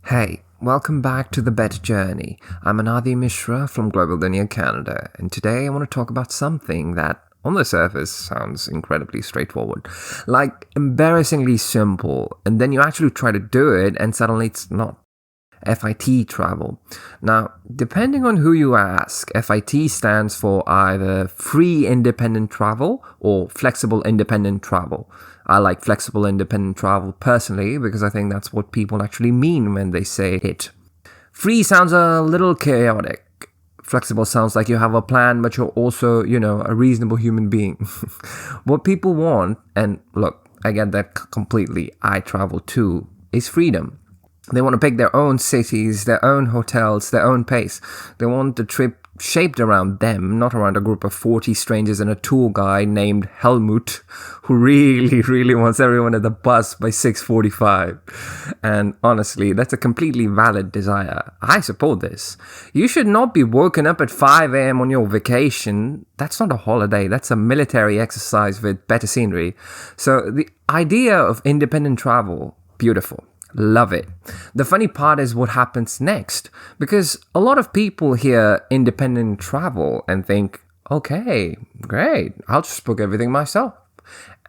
Hey, welcome back to The Better Journey. I'm Anadi Mishra from globalduniya, Canada, and today I want to talk about something that on the surface sounds incredibly straightforward, like embarrassingly simple, and then you actually try to do it and suddenly it's not. FIT travel. Now, depending on who you ask, FIT stands for either free independent travel or flexible independent travel. I like flexible independent travel personally because I think that's what people actually mean when they say it. Free sounds a little chaotic. Flexible sounds like you have a plan, but you're also, a reasonable human being. What people want, and look, I get that completely, I travel too, is freedom. They want to pick their own cities, their own hotels, their own pace. They want the trip shaped around them, not around a group of 40 strangers and a tour guide named Helmut, who really wants everyone at the bus by 6:45. And honestly, that's a completely valid desire. I support this. You should not be woken up at 5 a.m. on your vacation. That's not a holiday. That's a military exercise with better scenery. So the idea of independent travel, beautiful. Love it. The funny part is what happens next, because a lot of people hear independent travel and think, okay, great, I'll just book everything myself.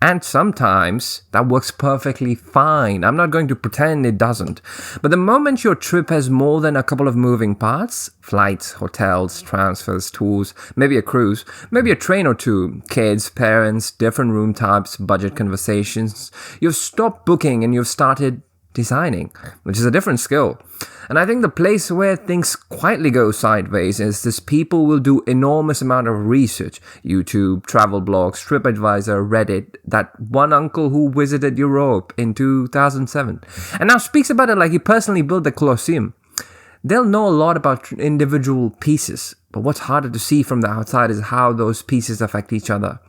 And sometimes that works perfectly fine. I'm not going to pretend it doesn't. But the moment your trip has more than a couple of moving parts, flights, hotels, transfers, tours, maybe a cruise, maybe a train or two, kids, parents, different room types, budget conversations, you've stopped booking and you've started designing, which is a different skill. And I think the place where things quietly go sideways is this: people will do enormous amount of research, YouTube, travel blogs, TripAdvisor, Reddit, that one uncle who visited Europe in 2007 and now speaks about it like he personally built the Colosseum. They'll know a lot about individual pieces, but what's harder to see from the outside is how those pieces affect each other.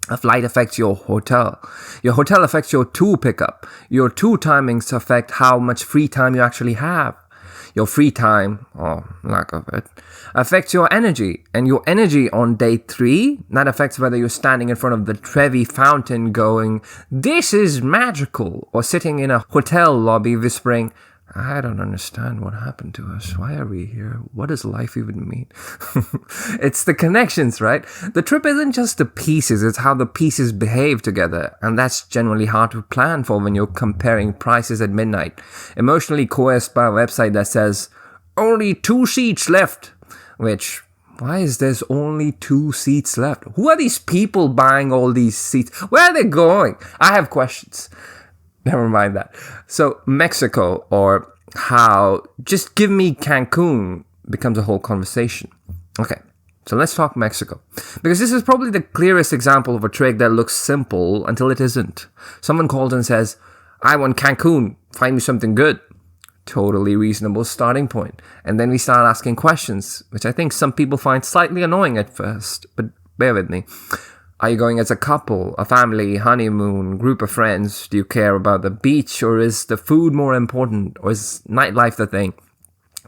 A flight affects your hotel. Your hotel affects your tour pickup. Your tour timings affect how much free time you actually have. Your free time, or lack of it, affects your energy. And your energy on day 3, that affects whether you're standing in front of the Trevi fountain going, "This is magical," or sitting in a hotel lobby whispering, "I don't understand what happened to us. Why are we here? What does life even mean?" It's the connections, right? The trip isn't just the pieces, it's how the pieces behave together. And that's generally hard to plan for when you're comparing prices at midnight, emotionally coerced by a website that says, "Only 2 seats left." Which, why is there's only 2 seats left? Who are these people buying all these seats? Where are they going? I have questions. Never mind that. So Mexico, or how just give me Cancun, becomes a whole conversation. Okay, so let's talk Mexico. Because this is probably the clearest example of a trick that looks simple until it isn't. Someone calls and says, "I want Cancun, find me something good." Totally reasonable starting point. And then we start asking questions, which I think some people find slightly annoying at first, but bear with me. Are you going as a couple, a family, honeymoon, group of friends? Do you care about the beach, or is the food more important, or is nightlife the thing?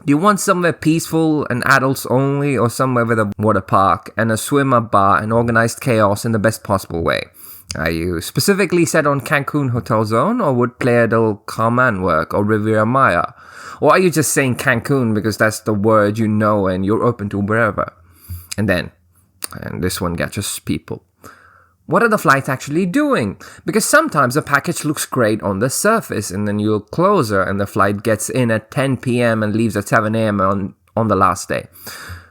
Do you want somewhere peaceful and adults only, or somewhere with a water park and a swim-up bar and organized chaos in the best possible way? Are you specifically set on Cancun Hotel Zone, or would Playa del Carmen work, or Riviera Maya? Or are you just saying Cancun because that's the word you know and you're open to wherever? And this one catches people, what are the flights actually doing? Because sometimes a package looks great on the surface, and then you look closer and the flight gets in at 10 p.m. and leaves at 7 a.m. on the last day.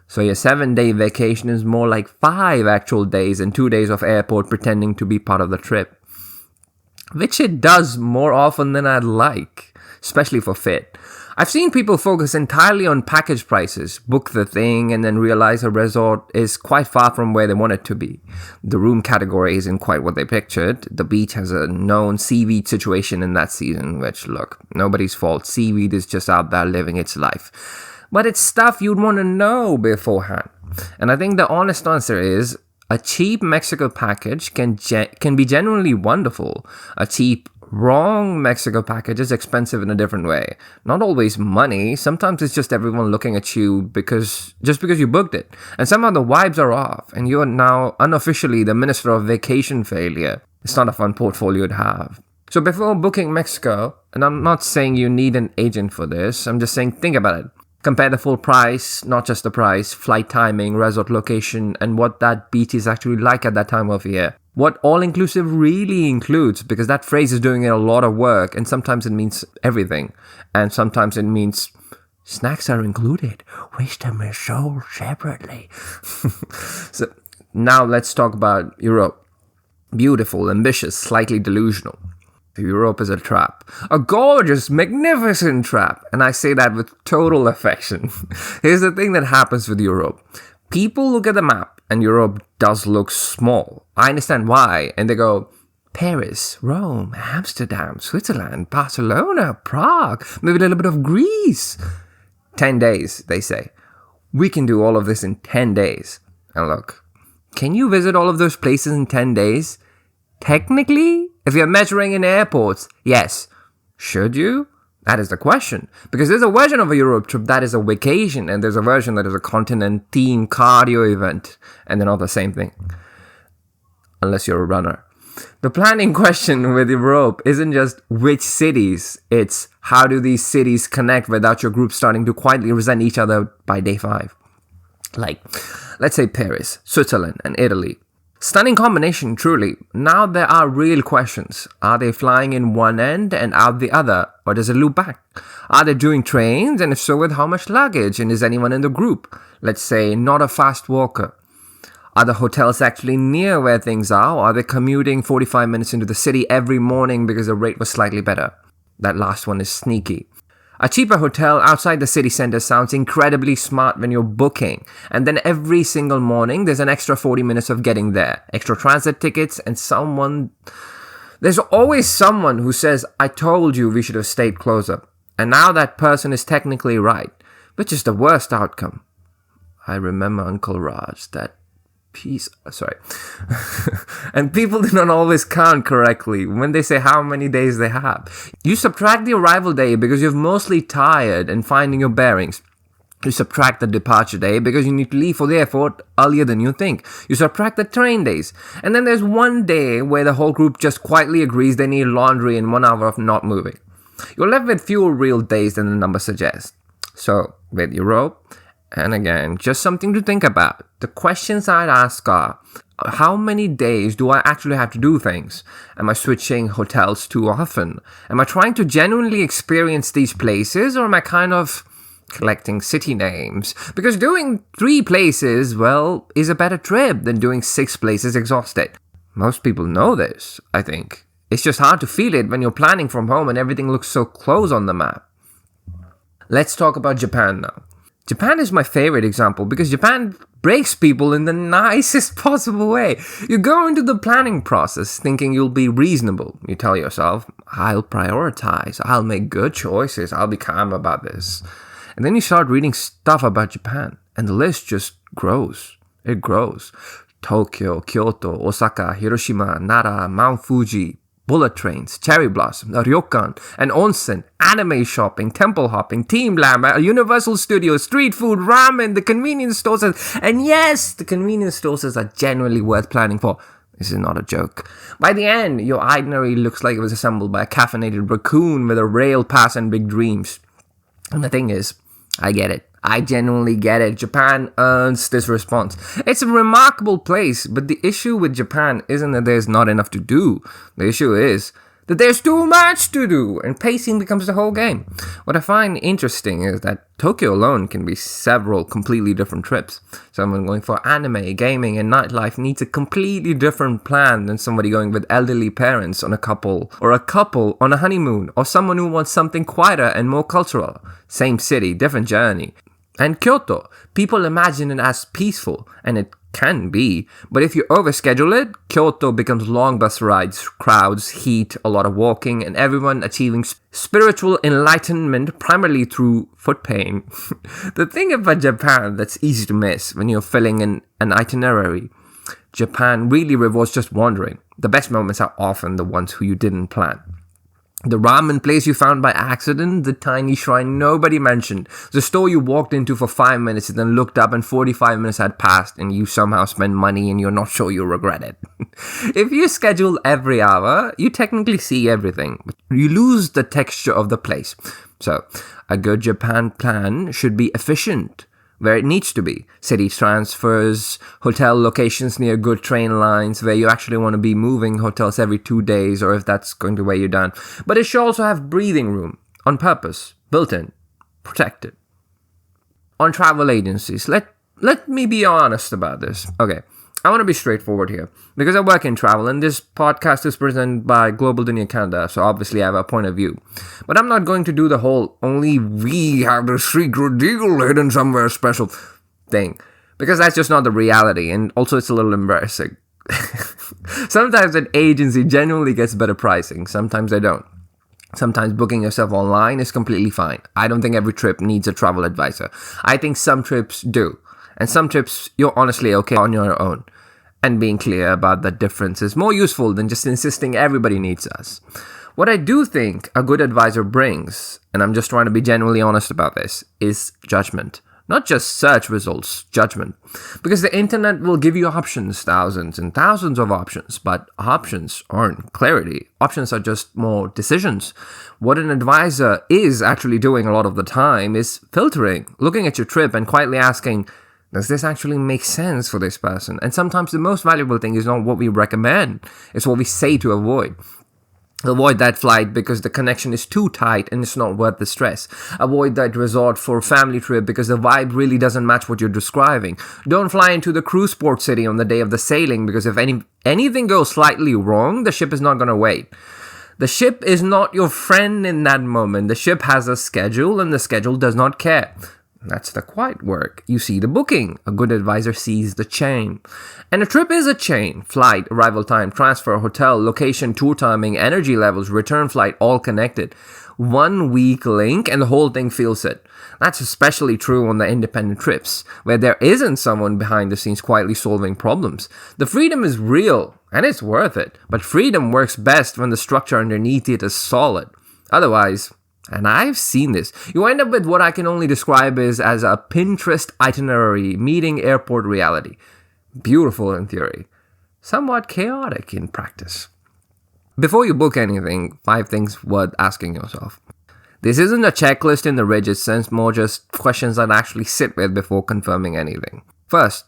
So your 7-day vacation is more like 5 actual days and 2 days of airport pretending to be part of the trip. Which it does more often than I'd like, especially for fit. I've seen people focus entirely on package prices, book the thing, and then realize a resort is quite far from where they want it to be. The room category isn't quite what they pictured. The beach has a known seaweed situation in that season, which, look, nobody's fault. Seaweed is just out there living its life. But it's stuff you'd want to know beforehand. And I think the honest answer is, a cheap Mexico package can be genuinely wonderful. A cheap, wrong Mexico package is expensive in a different way. Not always money. Sometimes it's just everyone looking at you because you booked it. And somehow the vibes are off, and you are now unofficially the minister of vacation failure. It's not a fun portfolio to have. So before booking Mexico, and I'm not saying you need an agent for this, I'm just saying think about it. Compare the full price, not just the price, flight timing, resort location, and what that beach is actually like at that time of year. What all-inclusive really includes, because that phrase is doing a lot of work, and sometimes it means everything, and sometimes it means snacks are included, wisdom is sold separately. So now let's talk about Europe. Beautiful, ambitious, slightly delusional. Europe is a trap. A gorgeous, magnificent trap. And I say that with total affection. Here's the thing that happens with Europe. People look at the map and Europe does look small. I understand why. And they go, Paris, Rome, Amsterdam, Switzerland, Barcelona, Prague, maybe a little bit of Greece. 10 days, they say. We can do all of this in 10 days. And look, can you visit all of those places in 10 days? Technically, if you're measuring in airports, yes. Should you? That is the question. Because there's a version of a Europe trip that is a vacation, and there's a version that is a continent-themed cardio event, and they're not the same thing. Unless you're a runner. The planning question with Europe isn't just which cities, it's how do these cities connect without your group starting to quietly resent each other by day 5. Like, let's say Paris, Switzerland, and Italy. Stunning combination, truly. Now there are real questions. Are they flying in one end and out the other? Or does it loop back? Are they doing trains? And if so, with how much luggage? And is anyone in the group, let's say, not a fast walker? Are the hotels actually near where things are? Or are they commuting 45 minutes into the city every morning because the rate was slightly better? That last one is sneaky. A cheaper hotel outside the city center sounds incredibly smart when you're booking. And then every single morning, there's an extra 40 minutes of getting there. Extra transit tickets and there's always someone who says, I told you we should have stayed closer. And now that person is technically right, which is the worst outcome. I remember Uncle Raj, that sorry. And people do not always count correctly when they say how many days they have. You subtract the arrival day because you're mostly tired and finding your bearings. You subtract the departure day because you need to leave for the airport earlier than you think. You subtract the train days. And then there's one day where the whole group just quietly agrees they need laundry and 1 hour of not moving. You're left with fewer real days than the number suggests. So, with Europe, and again, just something to think about. The questions I'd ask are, how many days do I actually have to do things? Am I switching hotels too often? Am I trying to genuinely experience these places, or am I kind of collecting city names? Because doing 3 places, well, is a better trip than doing 6 places exhausted. Most people know this, I think. It's just hard to feel it when you're planning from home and everything looks so close on the map. Let's talk about Japan now. Japan is my favorite example because Japan breaks people in the nicest possible way. You go into the planning process thinking you'll be reasonable. You tell yourself, I'll prioritize, I'll make good choices, I'll be calm about this. And then you start reading stuff about Japan, and the list just grows. It grows. Tokyo, Kyoto, Osaka, Hiroshima, Nara, Mount Fuji, bullet trains, cherry blossom, a ryokan, an onsen, anime shopping, temple hopping, team lamb, a Universal Studios, street food, ramen, the convenience stores, and yes, the convenience stores are genuinely worth planning for. This is not a joke. By the end, your itinerary looks like it was assembled by a caffeinated raccoon with a rail pass and big dreams. And the thing is, I get it. I genuinely get it. Japan earns this response. It's a remarkable place, but the issue with Japan isn't that there's not enough to do. The issue is that there's too much to do, and pacing becomes the whole game. What I find interesting is that Tokyo alone can be several completely different trips. Someone going for anime, gaming, and nightlife needs a completely different plan than somebody going with elderly parents on a couple, or a couple on a honeymoon, or someone who wants something quieter and more cultural. Same city, different journey. And Kyoto, people imagine it as peaceful, and it can be, but if you overschedule it, Kyoto becomes long bus rides, crowds, heat, a lot of walking, and everyone achieving spiritual enlightenment primarily through foot pain. The thing about Japan that's easy to miss when you're filling in an itinerary, Japan really rewards just wandering. The best moments are often the ones who you didn't plan. The ramen place you found by accident, the tiny shrine nobody mentioned, the store you walked into for 5 minutes and then looked up and 45 minutes had passed and you somehow spent money and you're not sure you regret it. If you schedule every hour, you technically see everything, but you lose the texture of the place. So, a good Japan plan should be efficient where it needs to be. City transfers, hotel locations near good train lines where you actually want to be moving hotels every 2 days or if that's going to weigh you down. But it should also have breathing room on purpose, built in, protected. On travel agencies, let me be honest about this. Okay, I want to be straightforward here because I work in travel and this podcast is presented by Global Dunya Canada, so obviously I have a point of view. But I'm not going to do the whole only we have the secret deal hidden somewhere special thing because that's just not the reality, and also it's a little embarrassing. Sometimes an agency genuinely gets better pricing, sometimes they don't. Sometimes booking yourself online is completely fine. I don't think every trip needs a travel advisor. I think some trips do. And some trips, you're honestly okay on your own. And being clear about that difference is more useful than just insisting everybody needs us. What I do think a good advisor brings, and I'm just trying to be genuinely honest about this, is judgment. Not just search results, judgment. Because the internet will give you options, thousands and thousands of options, but options aren't clarity. Options are just more decisions. What an advisor is actually doing a lot of the time is filtering, looking at your trip and quietly asking, does this actually make sense for this person? And sometimes the most valuable thing is not what we recommend, it's what we say to avoid. Avoid that flight because the connection is too tight and it's not worth the stress. Avoid that resort for a family trip because the vibe really doesn't match what you're describing. Don't fly into the cruise port city on the day of the sailing because if anything goes slightly wrong, the ship is not going to wait. The ship is not your friend in that moment. The ship has a schedule and the schedule does not care. That's the quiet work. You see the booking. A good advisor sees the chain. And a trip is a chain. Flight, arrival time, transfer, hotel, location, tour timing, energy levels, return flight, all connected. One weak link and the whole thing feels it. That's especially true on the independent trips, where there isn't someone behind the scenes quietly solving problems. The freedom is real, and it's worth it. But freedom works best when the structure underneath it is solid. Otherwise, and I've seen this, you end up with what I can only describe as a Pinterest itinerary meeting airport reality. Beautiful in theory, somewhat chaotic in practice. Before you book anything, 5 things worth asking yourself. This isn't a checklist in the rigid sense, more just questions that actually sit with before confirming anything. First,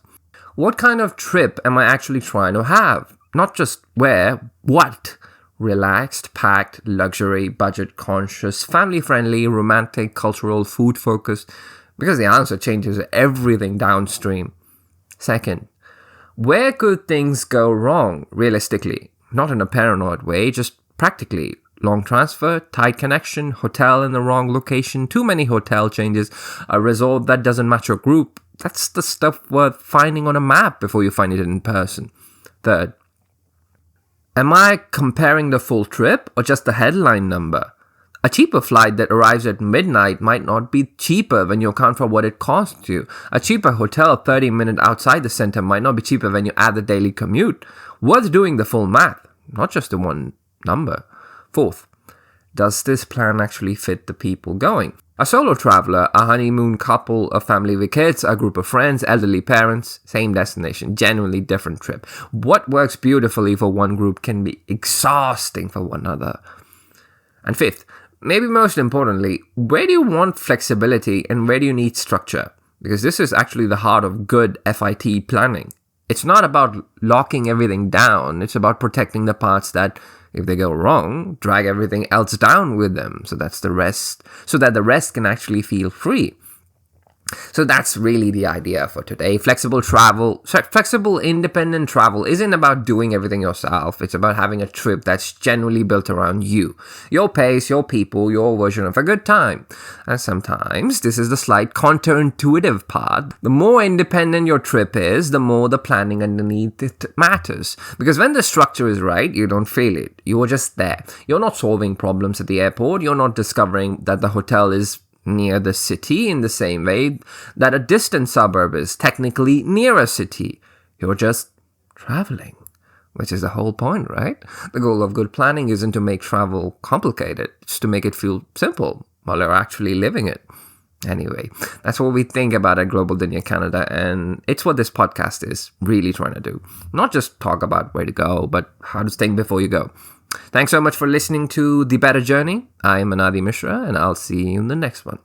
what kind of trip am I actually trying to have? Not just where, what? Relaxed, packed, luxury, budget-conscious, family-friendly, romantic, cultural, food-focused, because the answer changes everything downstream. Second, where could things go wrong, realistically? Not in a paranoid way, just practically. Long transfer, tight connection, hotel in the wrong location, too many hotel changes, a resort that doesn't match your group. That's the stuff worth finding on a map before you find it in person. Third, am I comparing the full trip or just the headline number? A cheaper flight that arrives at midnight might not be cheaper when you account for what it costs you. A cheaper hotel 30 minutes outside the center might not be cheaper when you add the daily commute. Worth doing the full math, not just the one number. Fourth, does this plan actually fit the people going? A solo traveler, a honeymoon couple, a family with kids, a group of friends, elderly parents, same destination, genuinely different trip. What works beautifully for one group can be exhausting for one other. And fifth, maybe most importantly, where do you want flexibility and where do you need structure? Because this is actually the heart of good FIT planning. It's not about locking everything down, it's about protecting the parts that, if they go wrong, drag everything else down with them, so that the rest can actually feel free. So that's really the idea for today. Flexible independent travel isn't about doing everything yourself. It's about having a trip that's genuinely built around you. Your pace, your people, your version of a good time. And sometimes this is the slight counterintuitive part. The more independent your trip is, the more the planning underneath it matters. Because when the structure is right, you don't feel it. You are just there. You're not solving problems at the airport. You're not discovering that the hotel is near the city in the same way that a distant suburb is technically near a city. You're just traveling. which is the whole point, right? The goal of good planning isn't to make travel complicated, it's to make it feel simple while you're actually living it. Anyway, that's what we think about at Global Dunya Canada, and it's what this podcast is really trying to do. Not just talk about where to go, but how to think before you go. Thanks so much for listening to The Better Journey. I'm Anadi Mishra, and I'll see you in the next one.